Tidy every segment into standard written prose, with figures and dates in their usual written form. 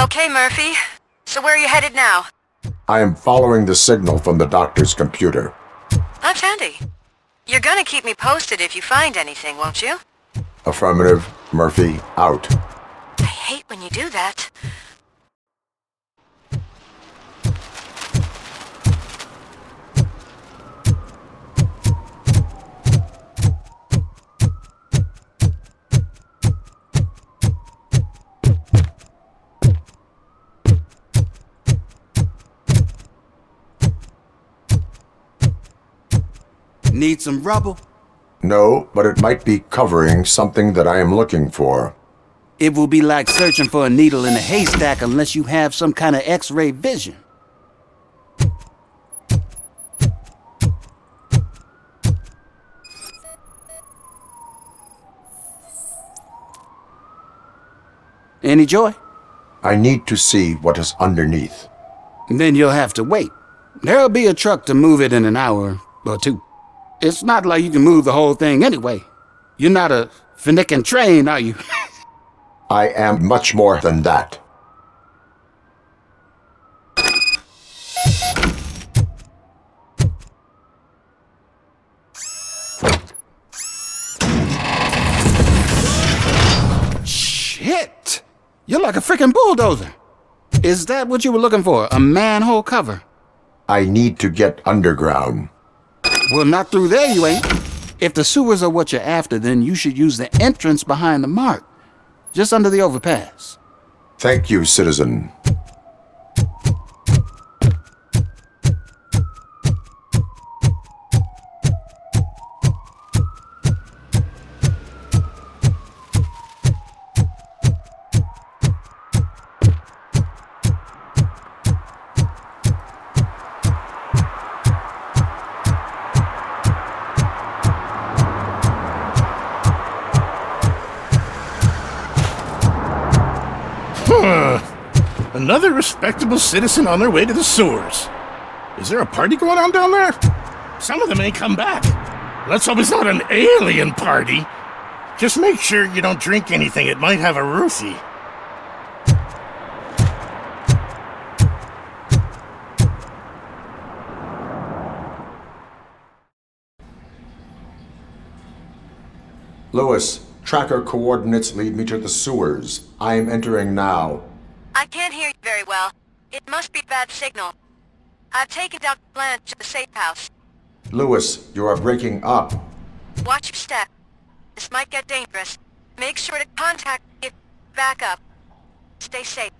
Okay, Murphy. So where are you headed now? I am following the signal from the doctor's computer. That's handy. You're gonna keep me posted if you find anything, won't you? Affirmative. Murphy, out. I hate when you do that. Need some rubber? No, but it might be covering something that I am looking for. It will be like searching for a needle in a haystack unless you have some kind of X-ray vision. Any joy? I need to see what is underneath. Then you'll have to wait. There'll be a truck to move it in an hour or two. It's not like you can move the whole thing anyway. You're not a finicking train, are you? I am much more than that. Shit! You're like a freaking bulldozer. Is that what you were looking for? A manhole cover? I need to get underground. Well, not through there you ain't. If the sewers are what you're after, then you should use the entrance behind the mark. Just under the overpass. Thank you, citizen. Another respectable citizen on their way to the sewers. Is there a party going on down there? Some of them ain't come back. Let's hope it's not an alien party. Just make sure you don't drink anything. It might have a roofie. Lewis, tracker coordinates lead me to the sewers. I am entering now. I can't hear you very well. It must be bad signal. I've taken Dr. Blanche to the safe house. Lewis, you are breaking up. Watch your step. This might get dangerous. Make sure to contact me if you back up. Stay safe.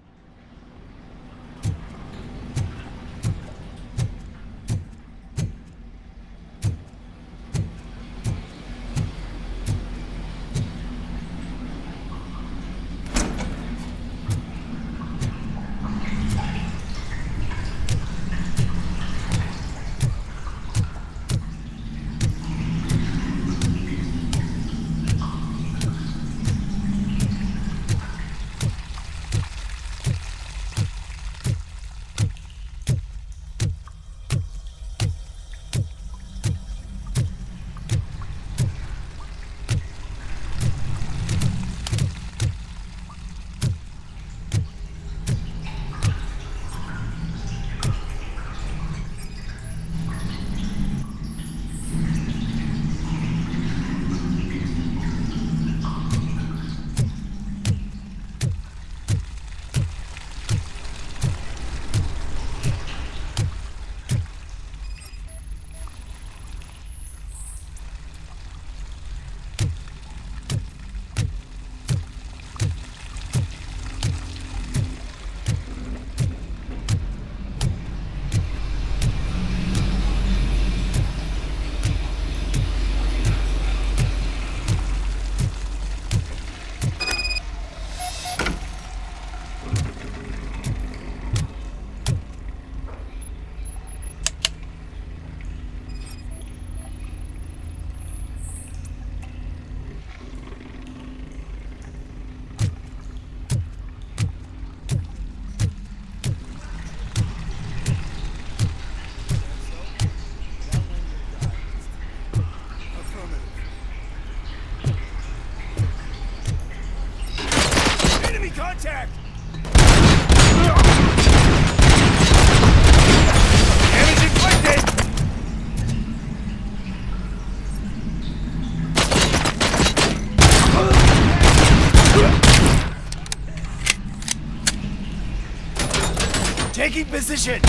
Taking position!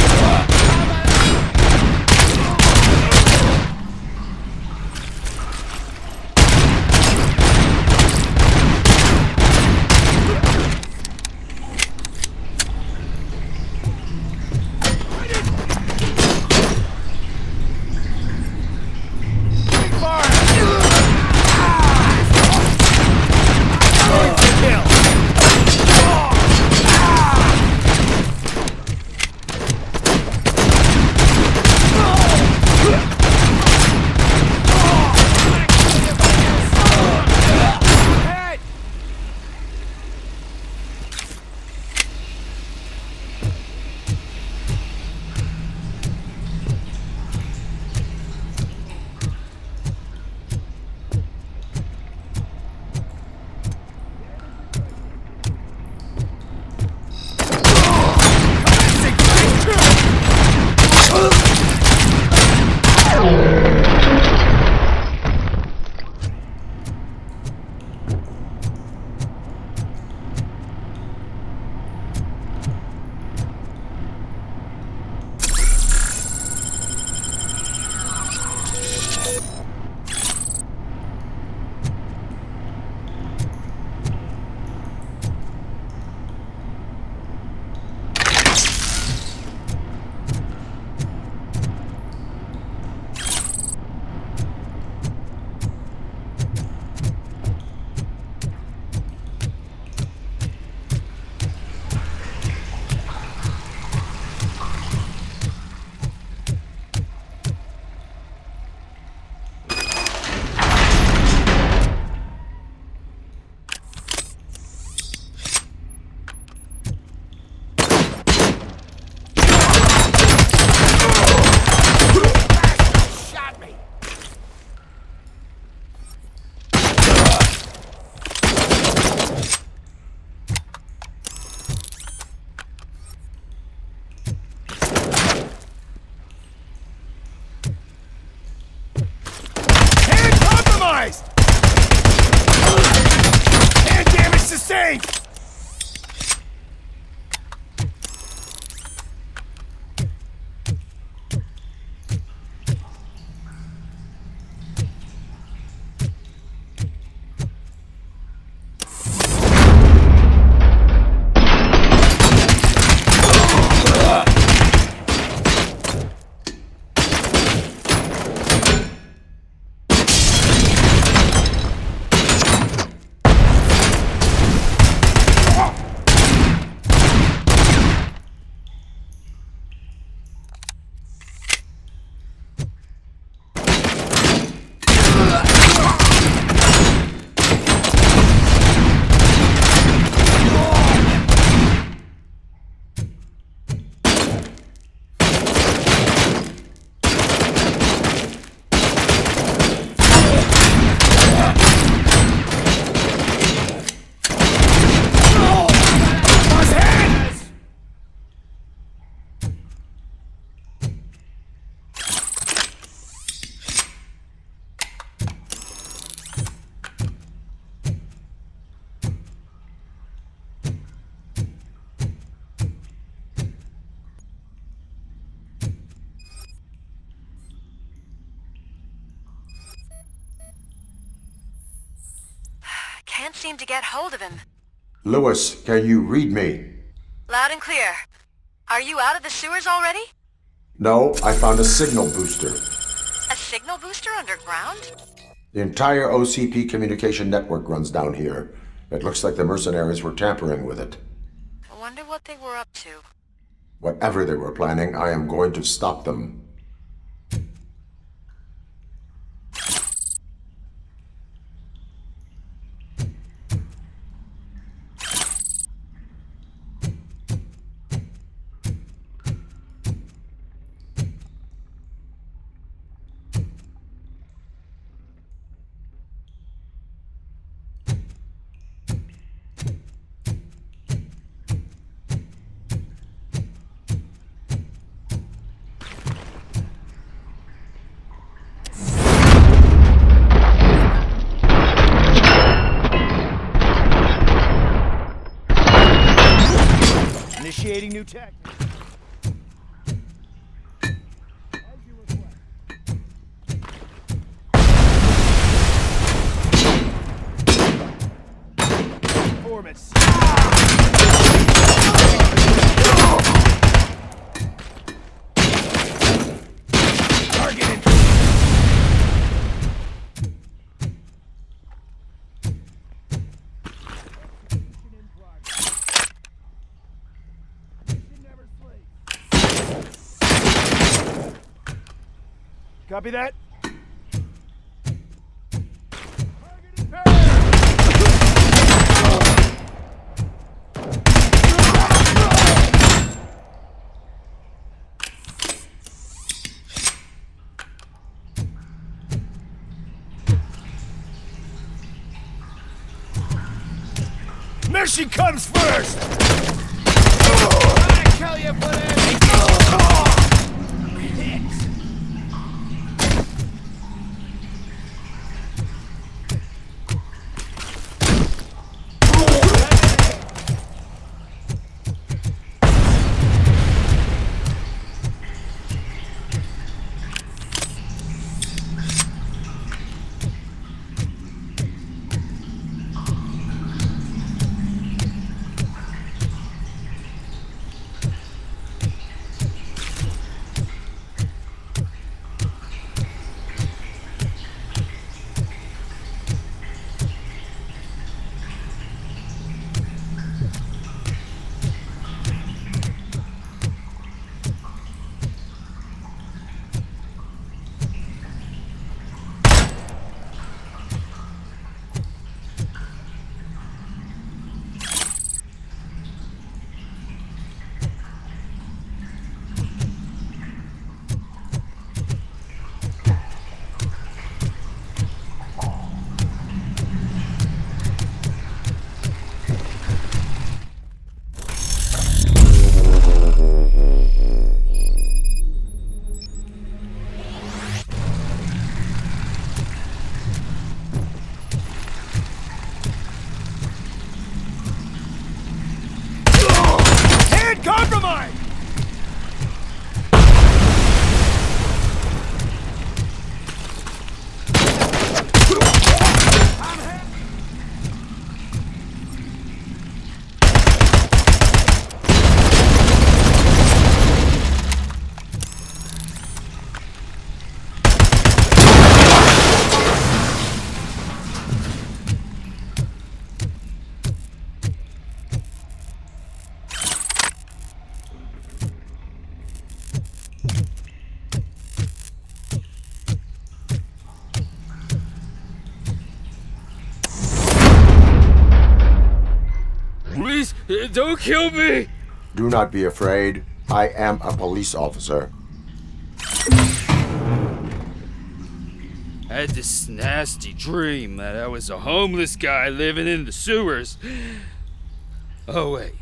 And damage sustained! Can't seem to get hold of him. Lewis, can you read me? Loud and clear. Are you out of the sewers already? No, I found a signal booster. A signal booster underground? The entire OCP communication network runs down here. It looks like the mercenaries were tampering with it. I wonder what they were up to. Whatever they were planning, I am going to stop them. Initiating new tech. performance. Targeted. Copy that. Mercy comes first! I tell you, compromise! Please, don't kill me! Do not be afraid. I am a police officer. I had this nasty dream that I was a homeless guy living in the sewers. Oh, wait.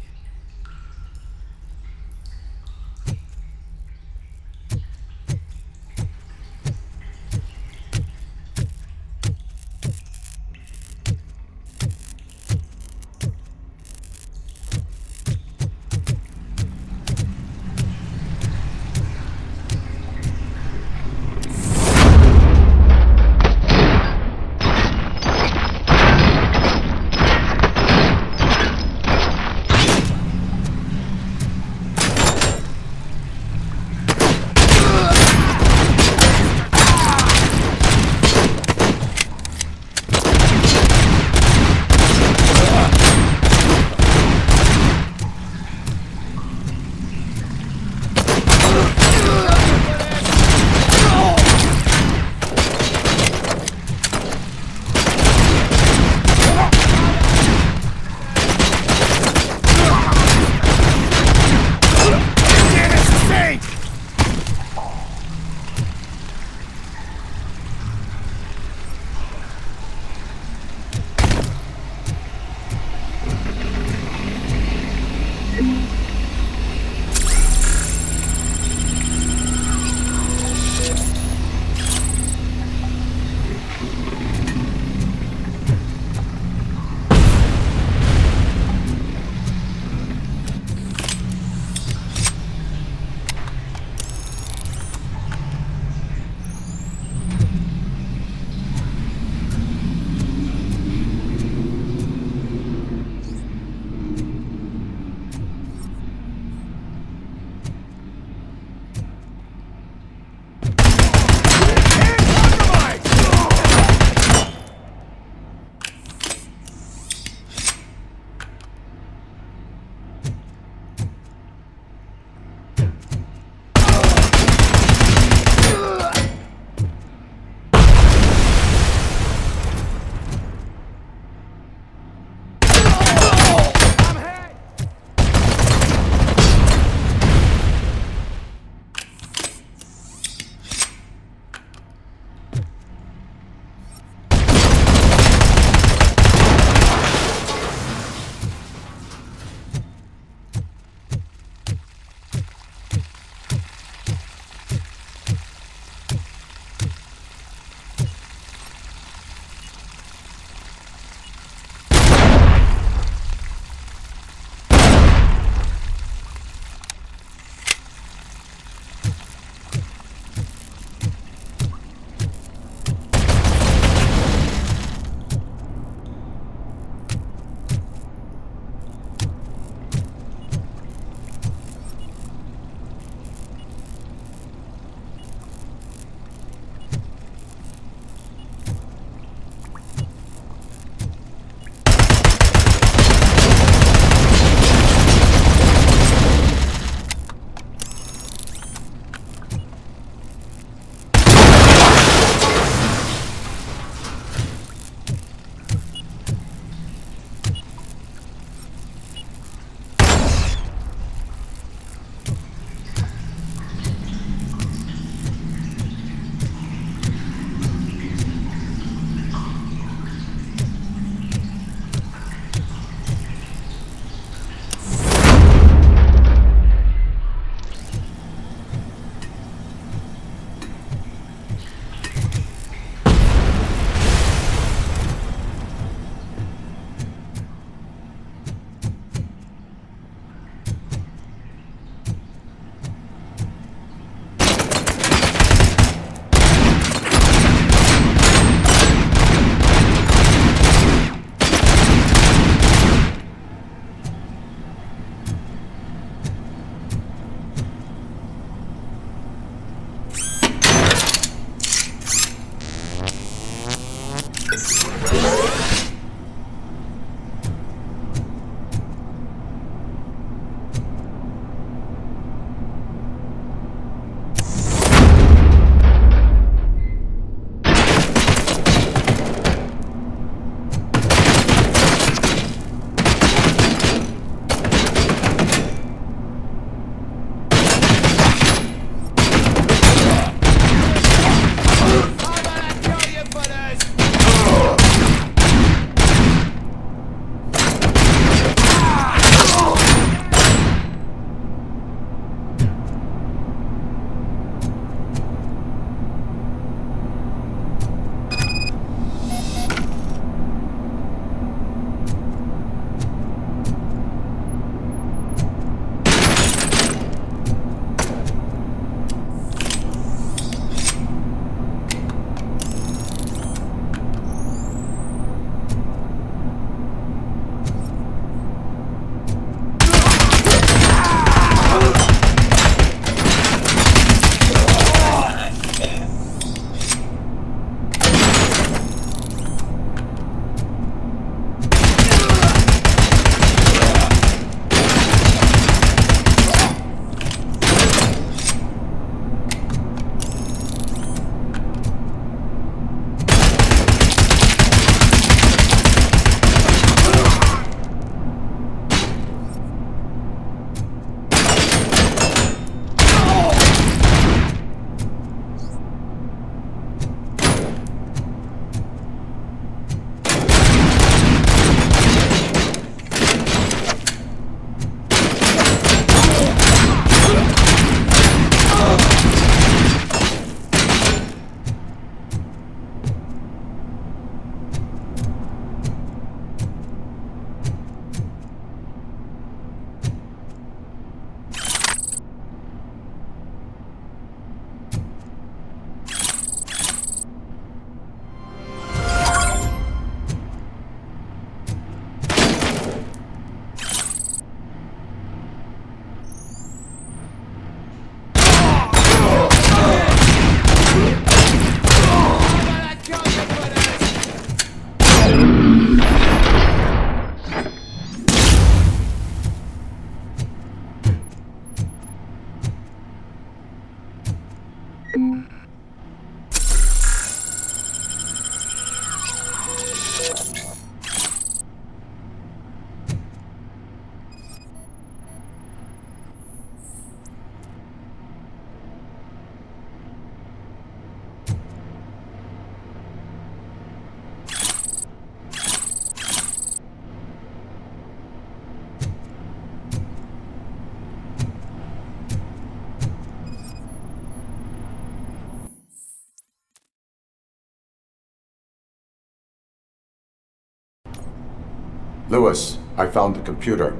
Lewis, I found the computer.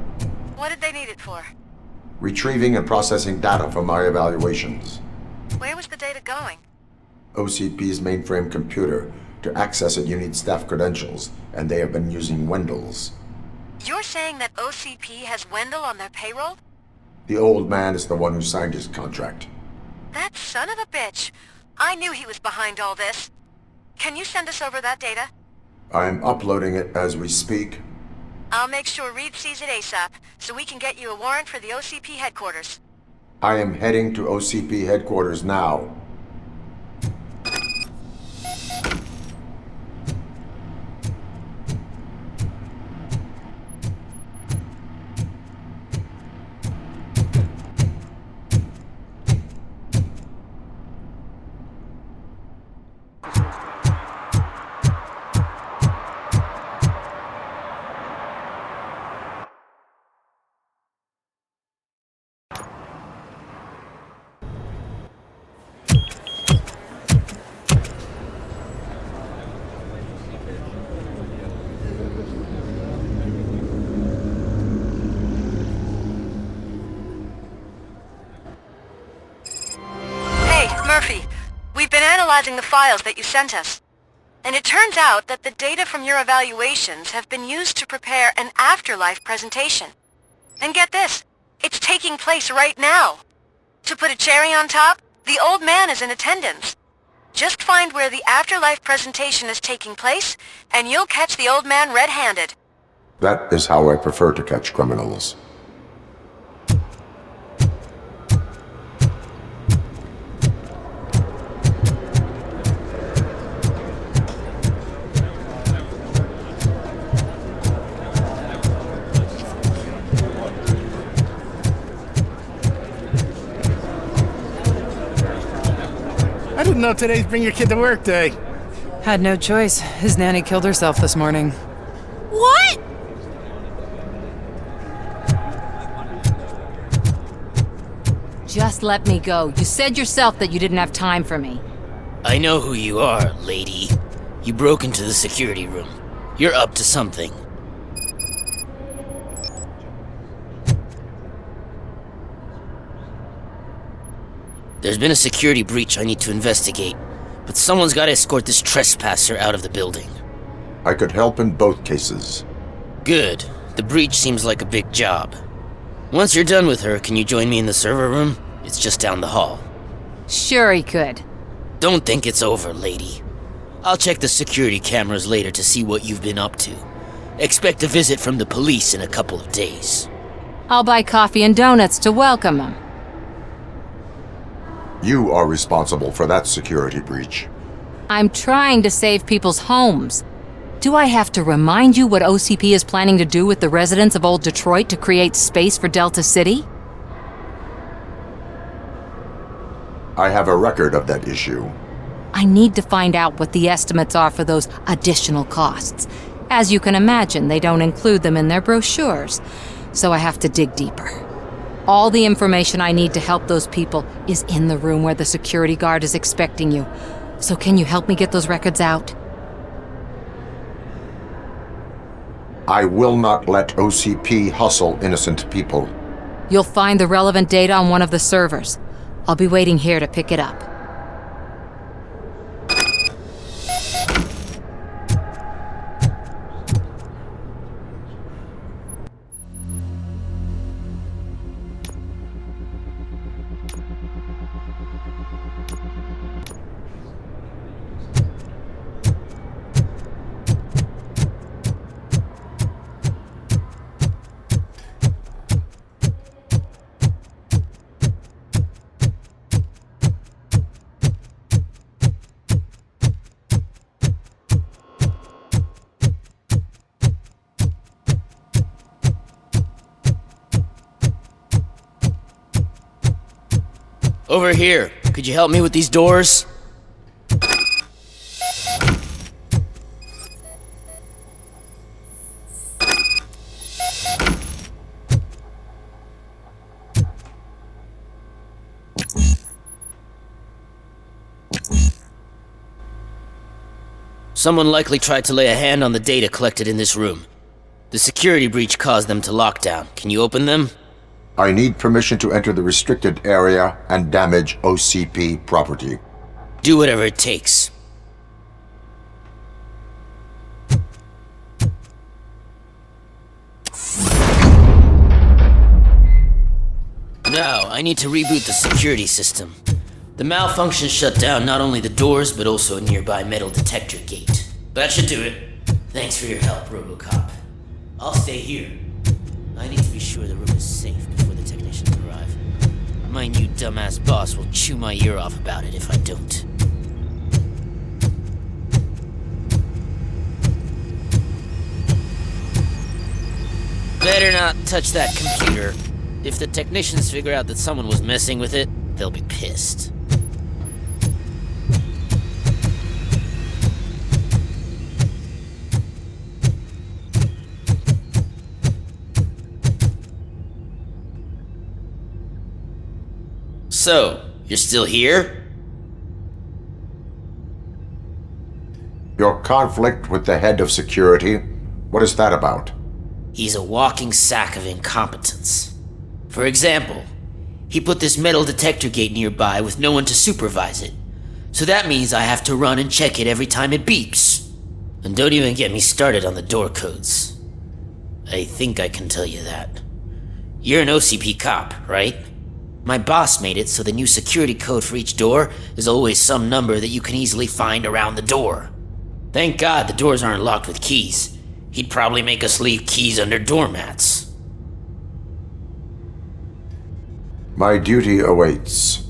What did they need it for? Retrieving and processing data from my evaluations. Where was the data going? OCP's mainframe computer. To access it, you need staff credentials, and they have been using Wendell's. You're saying that OCP has Wendell on their payroll? The old man is the one who signed his contract. That son of a bitch. I knew he was behind all this. Can you send us over that data? I'm uploading it as we speak. I'll make sure Reed sees it ASAP, so we can get you a warrant for the OCP headquarters. I am heading to OCP headquarters now. We've been analyzing the files that you sent us. And it turns out that the data from your evaluations have been used to prepare an Afterlife presentation. And get this, it's taking place right now. To put a cherry on top, the old man is in attendance. Just find where the Afterlife presentation is taking place, and you'll catch the old man red-handed. That is how I prefer to catch criminals. I didn't know today's Bring Your Kid to Work Day. Had no choice. His nanny killed herself this morning. What? Just let me go. You said yourself that you didn't have time for me. I know who you are, lady. You broke into the security room. You're up to something. There's been a security breach I need to investigate, but someone's got to escort this trespasser out of the building. I could help in both cases. Good. The breach seems like a big job. Once you're done with her, can you join me in the server room? It's just down the hall. Sure he could. Don't think it's over, lady. I'll check the security cameras later to see what you've been up to. Expect a visit from the police in a couple of days. I'll buy coffee and donuts to welcome him. You are responsible for that security breach. I'm trying to save people's homes. Do I have to remind you what OCP is planning to do with the residents of Old Detroit to create space for Delta City? I have a record of that issue. I need to find out what the estimates are for those additional costs. As you can imagine, they don't include them in their brochures, so I have to dig deeper. All the information I need to help those people is in the room where the security guard is expecting you. So can you help me get those records out? I will not let OCP hustle innocent people. You'll find the relevant data on one of the servers. I'll be waiting here to pick it up. Over here. Could you help me with these doors? Someone likely tried to lay a hand on the data collected in this room. The security breach caused them to lock down. Can you open them? I need permission to enter the restricted area and damage OCP property. Do whatever it takes. Now, I need to reboot the security system. The malfunction shut down not only the doors, but also a nearby metal detector gate. That should do it. Thanks for your help, Robocop. I'll stay here. I need to be sure the room is safe before the technicians arrive. My new dumbass boss will chew my ear off about it if I don't. Better not touch that computer. If the technicians figure out that someone was messing with it, they'll be pissed. So, you're still here? Your conflict with the head of security, what is that about? He's a walking sack of incompetence. For example, he put this metal detector gate nearby with no one to supervise it. So that means I have to run and check it every time it beeps. And don't even get me started on the door codes. I think I can tell you that. You're an OCP cop, right? My boss made it so the new security code for each door is always some number that you can easily find around the door. Thank God the doors aren't locked with keys. He'd probably make us leave keys under doormats. My duty awaits.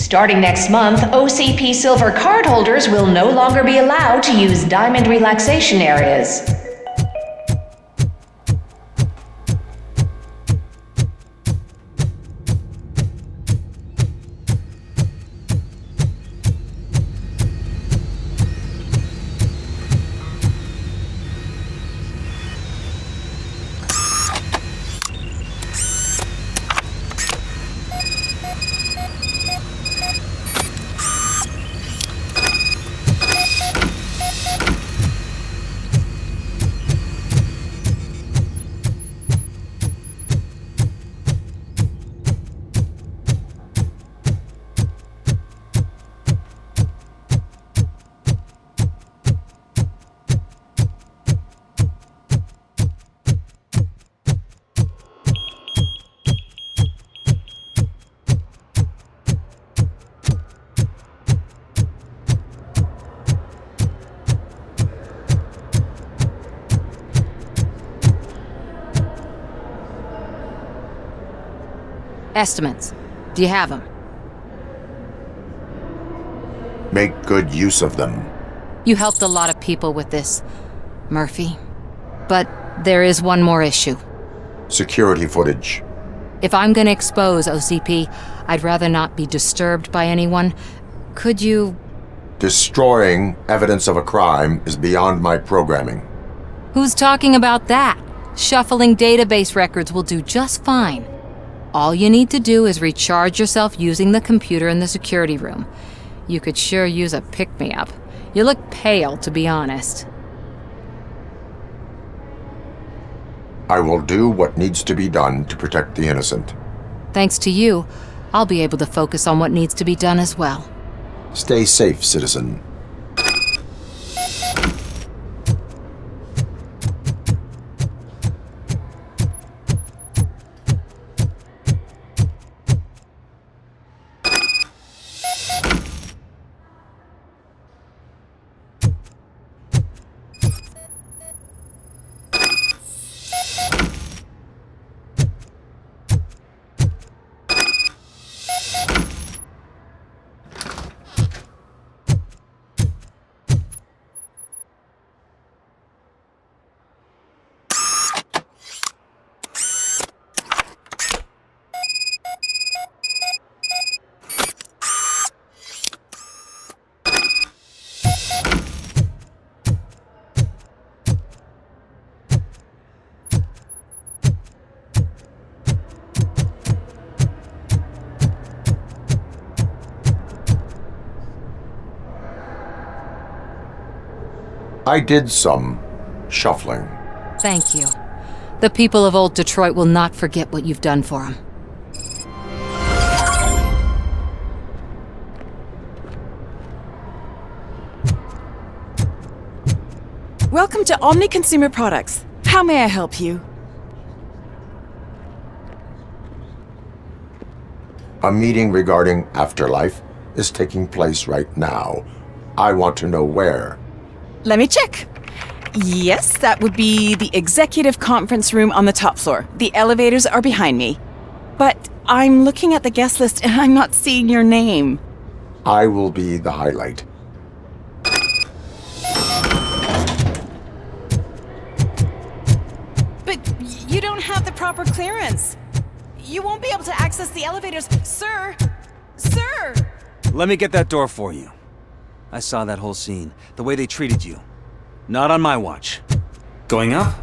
Starting next month, OCP Silver cardholders will no longer be allowed to use Diamond relaxation areas. Estimates. Do you have them? Make good use of them. You helped a lot of people with this, Murphy. But there is one more issue. Security footage. If I'm gonna expose OCP, I'd rather not be disturbed by anyone. Could you... Destroying evidence of a crime is beyond my programming. Who's talking about that? Shuffling database records will do just fine. All you need to do is recharge yourself using the computer in the security room. You could sure use a pick-me-up. You look pale, to be honest. I will do what needs to be done to protect the innocent. Thanks to you, I'll be able to focus on what needs to be done as well. Stay safe, citizen. I did some shuffling. Thank you. The people of old Detroit will not forget what you've done for them. Welcome to Omni Consumer Products. How may I help you? A meeting regarding Afterlife is taking place right now. I want to know where. Let me check. Yes, that would be the executive conference room on the top floor. The elevators are behind me. But I'm looking at the guest list and I'm not seeing your name. I will be the highlight. But you don't have the proper clearance. You won't be able to access the elevators, sir! Sir! Let me get that door for you. I saw that whole scene, the way they treated you. Not on my watch. Going up?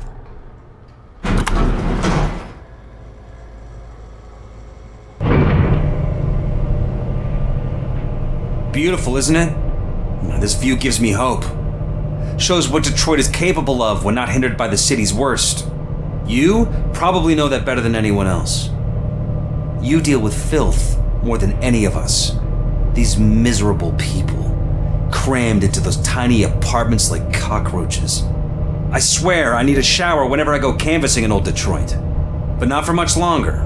Beautiful, isn't it? This view gives me hope. Shows what Detroit is capable of when not hindered by the city's worst. You probably know that better than anyone else. You deal with filth more than any of us. These miserable people, crammed into those tiny apartments like cockroaches. I swear I need a shower whenever I go canvassing in old Detroit. But not for much longer.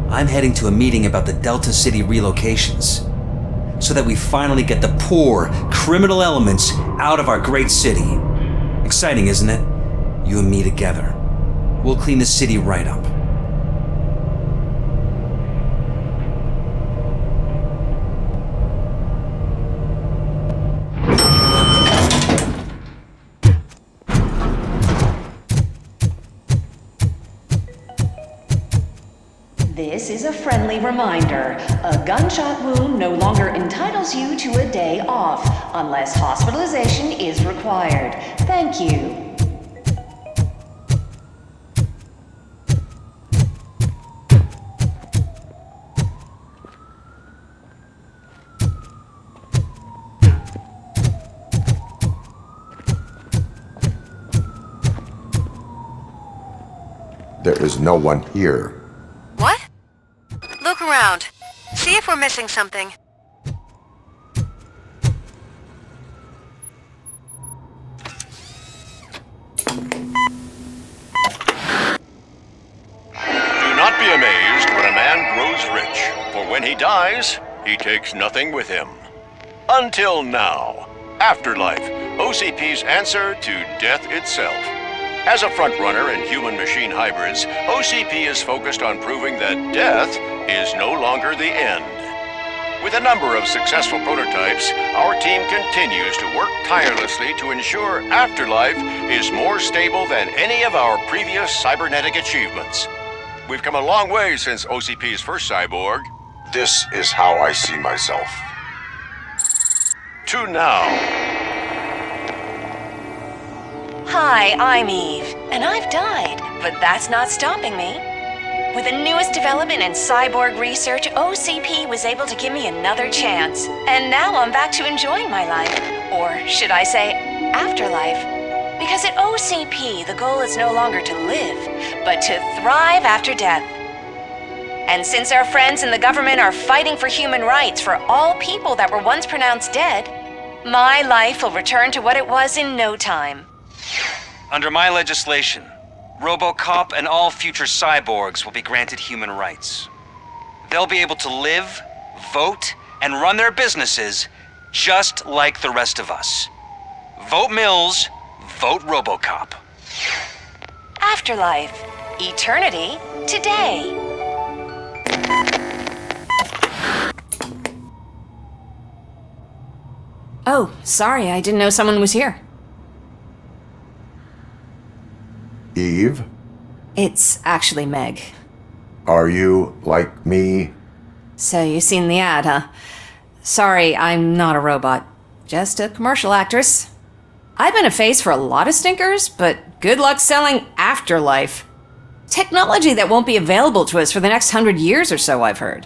I'm heading to a meeting about the Delta City relocations, so that we finally get the poor, criminal elements out of our great city. Exciting, isn't it? You and me together. We'll clean the city right up. This is a friendly reminder. A gunshot wound no longer entitles you to a day off, unless hospitalization is required. Thank you. There is no one here. What? Look around. See if we're missing something. Do not be amazed when a man grows rich, for when he dies, he takes nothing with him. Until now. Afterlife, OCP's answer to death itself. As a frontrunner in human-machine hybrids, OCP is focused on proving that death is no longer the end. With a number of successful prototypes, our team continues to work tirelessly to ensure Afterlife is more stable than any of our previous cybernetic achievements. We've come a long way since OCP's first cyborg. This is how I see myself. To now. Hi, I'm Eve, and I've died, but that's not stopping me. With the newest development in cyborg research, OCP was able to give me another chance. And now I'm back to enjoying my life. Or should I say, afterlife. Because at OCP, the goal is no longer to live, but to thrive after death. And since our friends in the government are fighting for human rights for all people that were once pronounced dead, my life will return to what it was in no time. Under my legislation, Robocop and all future cyborgs will be granted human rights. They'll be able to live, vote, and run their businesses just like the rest of us. Vote Mills, vote Robocop. Afterlife. Eternity. Today. Oh, sorry, I didn't know someone was here. Eve? It's actually Meg. Are you like me? So you've seen the ad, huh? Sorry, I'm not a robot. Just a commercial actress. I've been a face for a lot of stinkers, but good luck selling Afterlife. Technology that won't be available to us for the next 100 years or so, I've heard.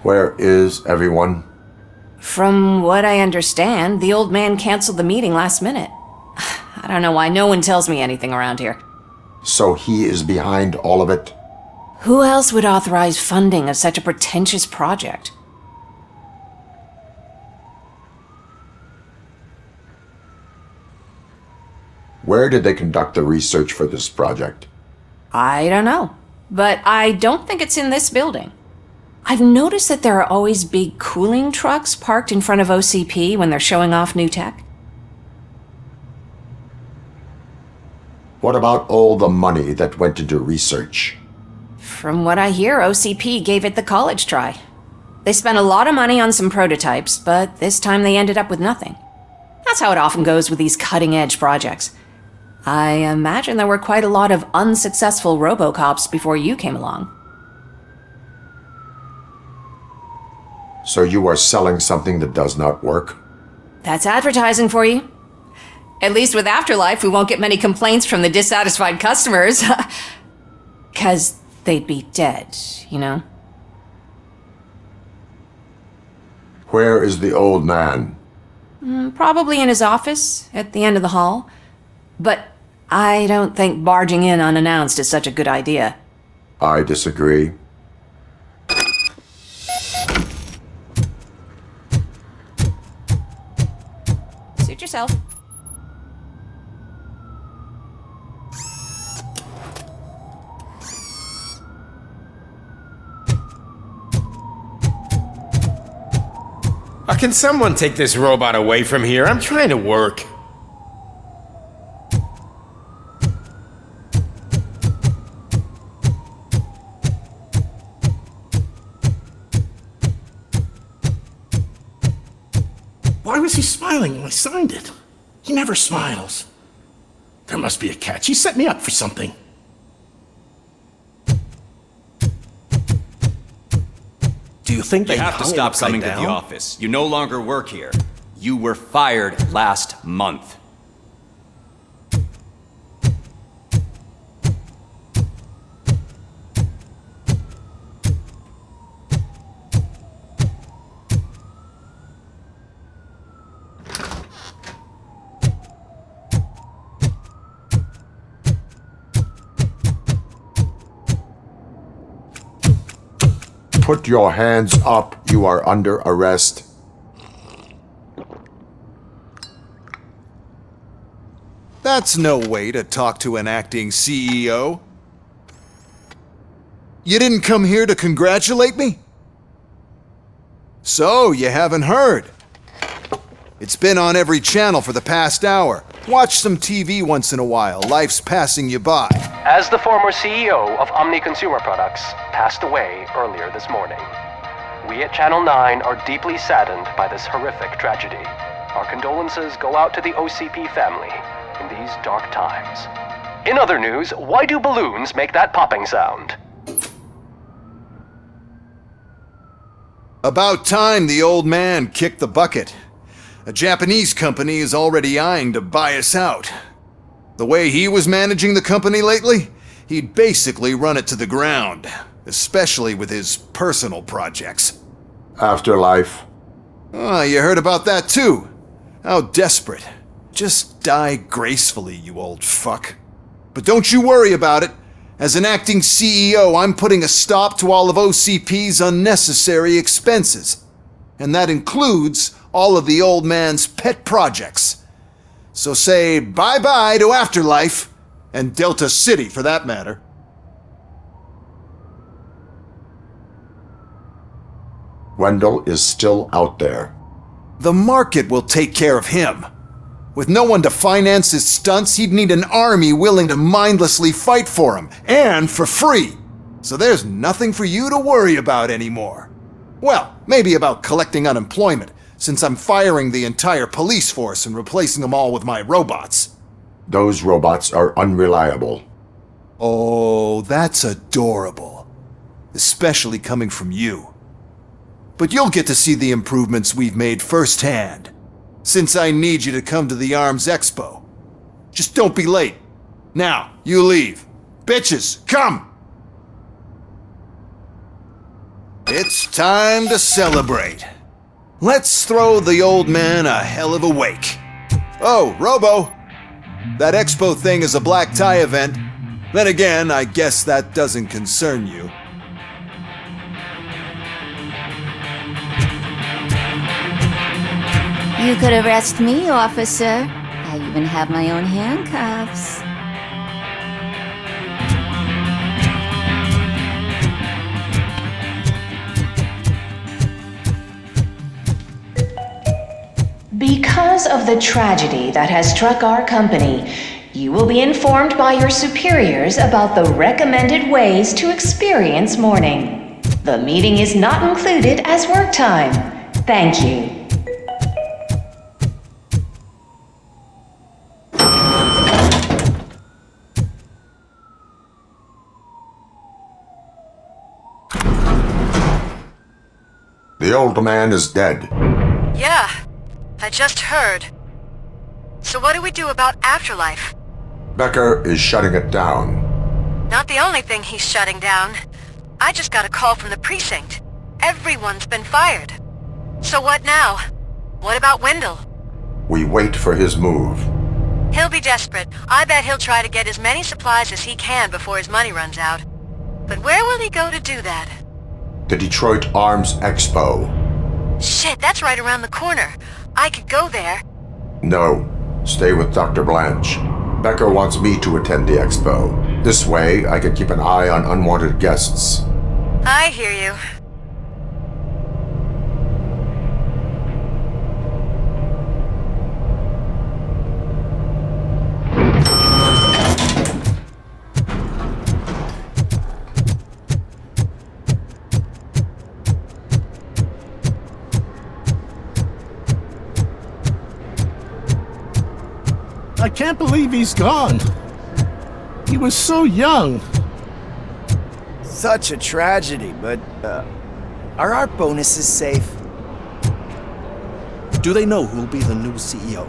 Where is everyone? From what I understand, the old man canceled the meeting last minute. I don't know why no one tells me anything around here. So he is behind all of it? Who else would authorize funding of such a pretentious project? Where did they conduct the research for this project? I don't know, but I don't think it's in this building. I've noticed that there are always big cooling trucks parked in front of OCP when they're showing off new tech. What about all the money that went into research? From what I hear, OCP gave it the college try. They spent a lot of money on some prototypes, but this time they ended up with nothing. That's how it often goes with these cutting-edge projects. I imagine there were quite a lot of unsuccessful Robocops before you came along. So you are selling something that does not work? That's advertising for you. At least with Afterlife, we won't get many complaints from the dissatisfied customers. 'Cause they'd be dead, you know? Where is the old man? Probably in his office, at the end of the hall. But I don't think barging in unannounced is such a good idea. I disagree. Suit yourself. Can someone take this robot away from here? I'm trying to work. Why was he smiling when I signed it? He never smiles. There must be a catch. He set me up for something. Do you think you have to stop coming to the office? You no longer work here. You were fired last month. Put your hands up. You are under arrest. That's no way to talk to an acting CEO. You didn't come here to congratulate me? So, you haven't heard. It's been on every channel for the past hour. Watch some TV once in a while. Life's passing you by. As the former CEO of Omni Consumer Products passed away earlier this morning, we at Channel 9 are deeply saddened by this horrific tragedy. Our condolences go out to the OCP family in these dark times. In other news, why do balloons make that popping sound? About time the old man kicked the bucket. A Japanese company is already eyeing to buy us out. The way he was managing the company lately, he'd basically run it to the ground, especially with his personal projects. Afterlife. Oh, you heard about that too? How desperate. Just die gracefully, you old fuck. But don't you worry about it. As an acting CEO, I'm putting a stop to all of OCP's unnecessary expenses. And that includes all of the old man's pet projects. So say bye-bye to Afterlife, and Delta City for that matter. Wendell is still out there. The market will take care of him. With no one to finance his stunts, he'd need an army willing to mindlessly fight for him, and for free. So there's nothing for you to worry about anymore. Well, maybe about collecting unemployment, since I'm firing the entire police force and replacing them all with my robots. Those robots are unreliable. Oh, that's adorable. Especially coming from you. But you'll get to see the improvements we've made firsthand, since I need you to come to the ARMS Expo. Just don't be late. Now, you leave. Bitches, come! It's time to celebrate. Let's throw the old man a hell of a wake. Oh, Robo, That expo thing is a black tie event. Then again, I guess that doesn't concern you. You could arrest me, officer. I even have my own handcuffs. Because of the tragedy that has struck our company, you will be informed by your superiors about the recommended ways to experience mourning. The meeting is not included as work time. Thank you. The old man is dead. Yeah, I just heard. So what do we do about Afterlife? Becker is shutting it down. Not the only thing he's shutting down. I just got a call from the precinct. Everyone's been fired. So what now? What about Wendell? We wait for his move. He'll be desperate. I bet he'll try to get as many supplies as he can before his money runs out. But where will he go to do that? The Detroit Arms Expo. Shit, that's right around the corner. I could go there. No, stay with Dr. Blanche. Becker wants me to attend the expo. This way, I can keep an eye on unwanted guests. I hear you. I can't believe he's gone. He was so young. Such a tragedy, but, are our bonuses safe? Do they know who'll be the new CEO?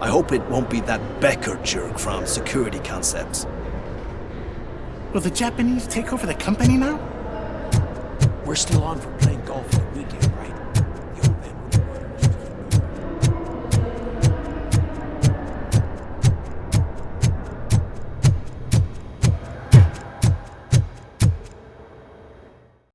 I hope it won't be that Becker jerk from Security Concepts. Will the Japanese take over the company now? We're still on for playing golf at the weekend.